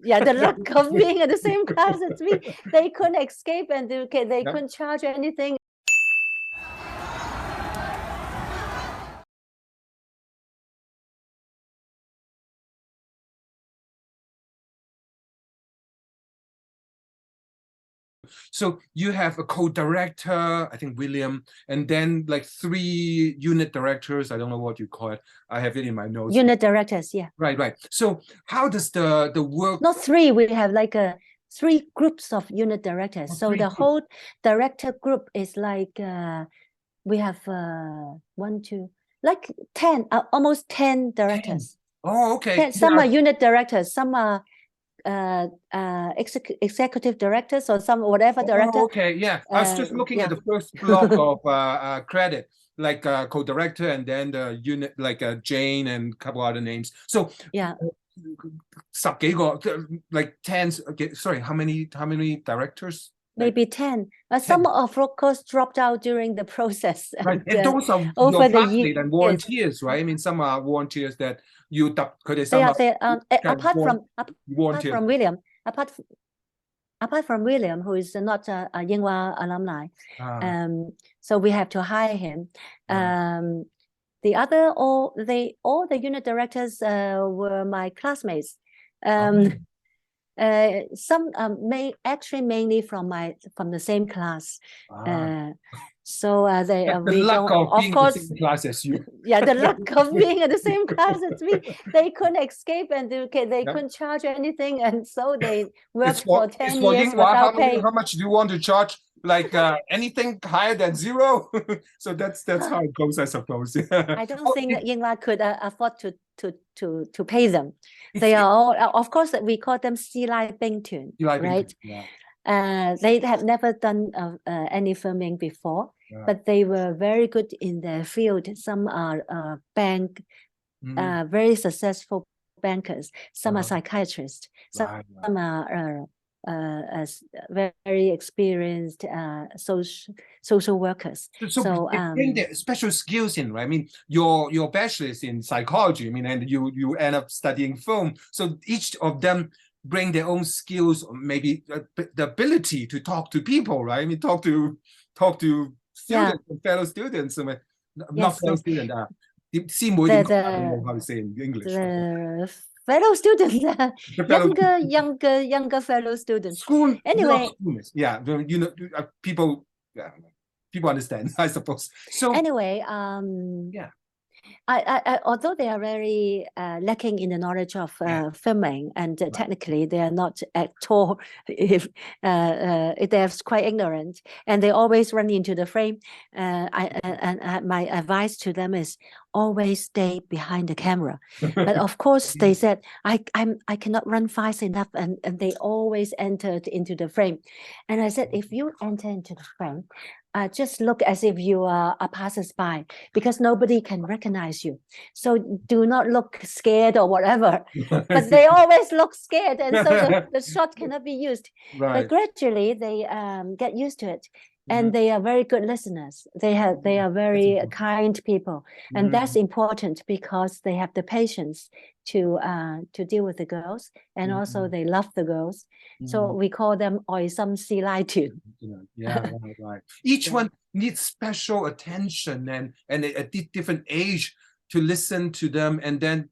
Yeah, the luck of being in the same class as me. They couldn't escape and they couldn't charge anything. So you have a co-director, I think William, and then like 3 unit directors. I don't know what you call it. I have it in my notes. Unit directors, yeah. Right. So how does the work? Not 3. We have like 3 groups of unit directors. So the whole director group is like we have 1, 2, like 10, almost 10 directors. 10. Oh, okay. Some are unit directors, some are executive directors, or some whatever director. Okay, yeah. I was just looking at the first block of credit, like co-director, and then the unit, like Jane and a couple other names. So yeah, 10 幾個, like 10. Okay, sorry, how many directors? Maybe 10. Some of course dropped out during the process. Right, and those are over the years and volunteers, right? I mean, some are volunteers that you could apart from William, apart from William, who is not a Yinghua alumni, so we have to hire him. The other, all the unit directors were my classmates. Some mainly from the same class. So they the luck of being in the same class as you. Yeah, the luck of being in the same class as me. They couldn't escape and they couldn't charge anything, and so they worked for 10 years without pay. How much do you want to charge? Like anything higher than 0? So that's how it goes, I suppose. I don't think that Yinghua could afford to pay them. They are all, of course, we call them 師奶兵團, right? They have never done any filming before, but they were very good in their field. Some are very successful bankers. Some are psychiatrists. Some are very experienced social workers. So they bring their special skills in, right? I mean, your bachelor's in psychology, I mean, and you end up studying film. So each of them bring their own skills, or maybe the ability to talk to people, right? I mean, talk to students, fellow students. I mean, not fellow students. I don't know how to say in English. Fellow students, younger fellow students. School, anyway, yeah, you know, people understand, I suppose. So anyway, although they are very lacking in the knowledge of filming, and technically they are not at all, they're quite ignorant, and they always run into the frame. My advice to them is always stay behind the camera. But of course they said, I cannot run fast enough, and they always entered into the frame. And I said, if you enter into the frame, just look as if you are a passersby, because nobody can recognize you. So do not look scared or whatever. But they always look scared, and so the shot cannot be used. Right. But gradually they get used to it. And they are very good listeners. They are very kind people, and that's important because they have the patience to deal with the girls, and also they love the girls. So we call them 愛心師奶團. Yeah, right. Each one needs special attention and a different age to listen to them, and then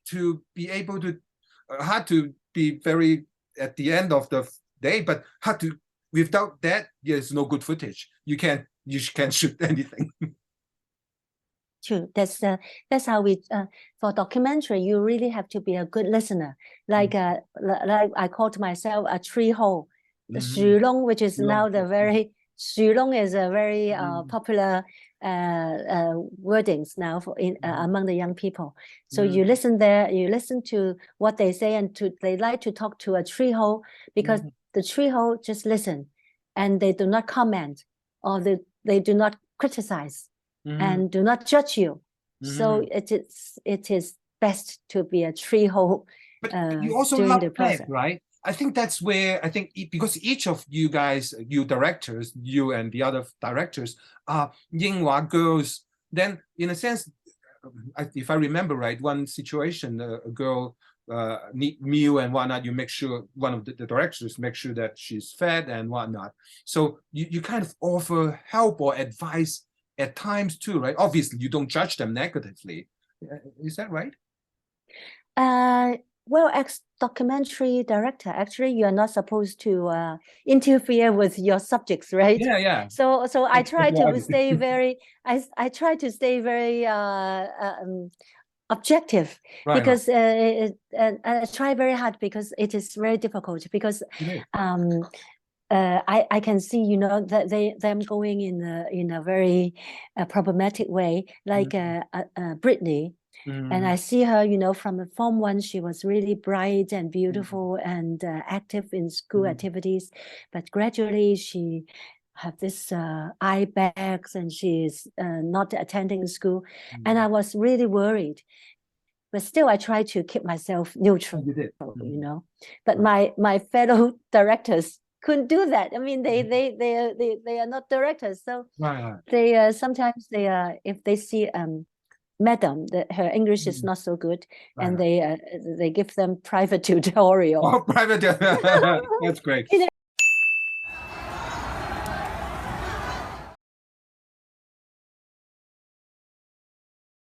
to be able to hard to be very at the end of the day, but hard to. Without that, there's no good footage. You can't shoot anything. True. That's how we for documentary you really have to be a good listener. Like I called myself a tree hole. The 樹窿, which is now the very 樹窿 is a very popular wordings now among the young people. So you listen there, you listen to what they say, and they like to talk to a tree hole because the tree hole just listen, and they do not comment, or they do not criticize and do not judge you. So it is best to be a tree hole. But you also love that, right? I think that's where because each of you guys, you directors, you and the other directors are Yinghua girls. Then, in a sense, if I remember right, one situation, a girl need meal and whatnot, you make sure one of the directors make sure that she's fed and whatnot. So you kind of offer help or advice at times too, right? Obviously, you don't judge them negatively. Is that right? Well, as documentary director, actually, you are not supposed to interfere with your subjects, right? Yeah. So I try to obvious. stay very, I try to stay very objective, Right, because and I try very hard, because it is very difficult, because I can see, you know, that them going in a very problematic way, like Brittany. And I see her, you know, from the Form 1, she was really bright and beautiful and active in school activities. But gradually she had this eye bags, and she is not attending school. And I was really worried. But still, I try to keep myself neutral, you know. But my fellow directors couldn't do that. I mean, they are not directors. So they sometimes if they see madam, that her English is not so good, and they give them private tutorial. Oh, private, that's great. You know,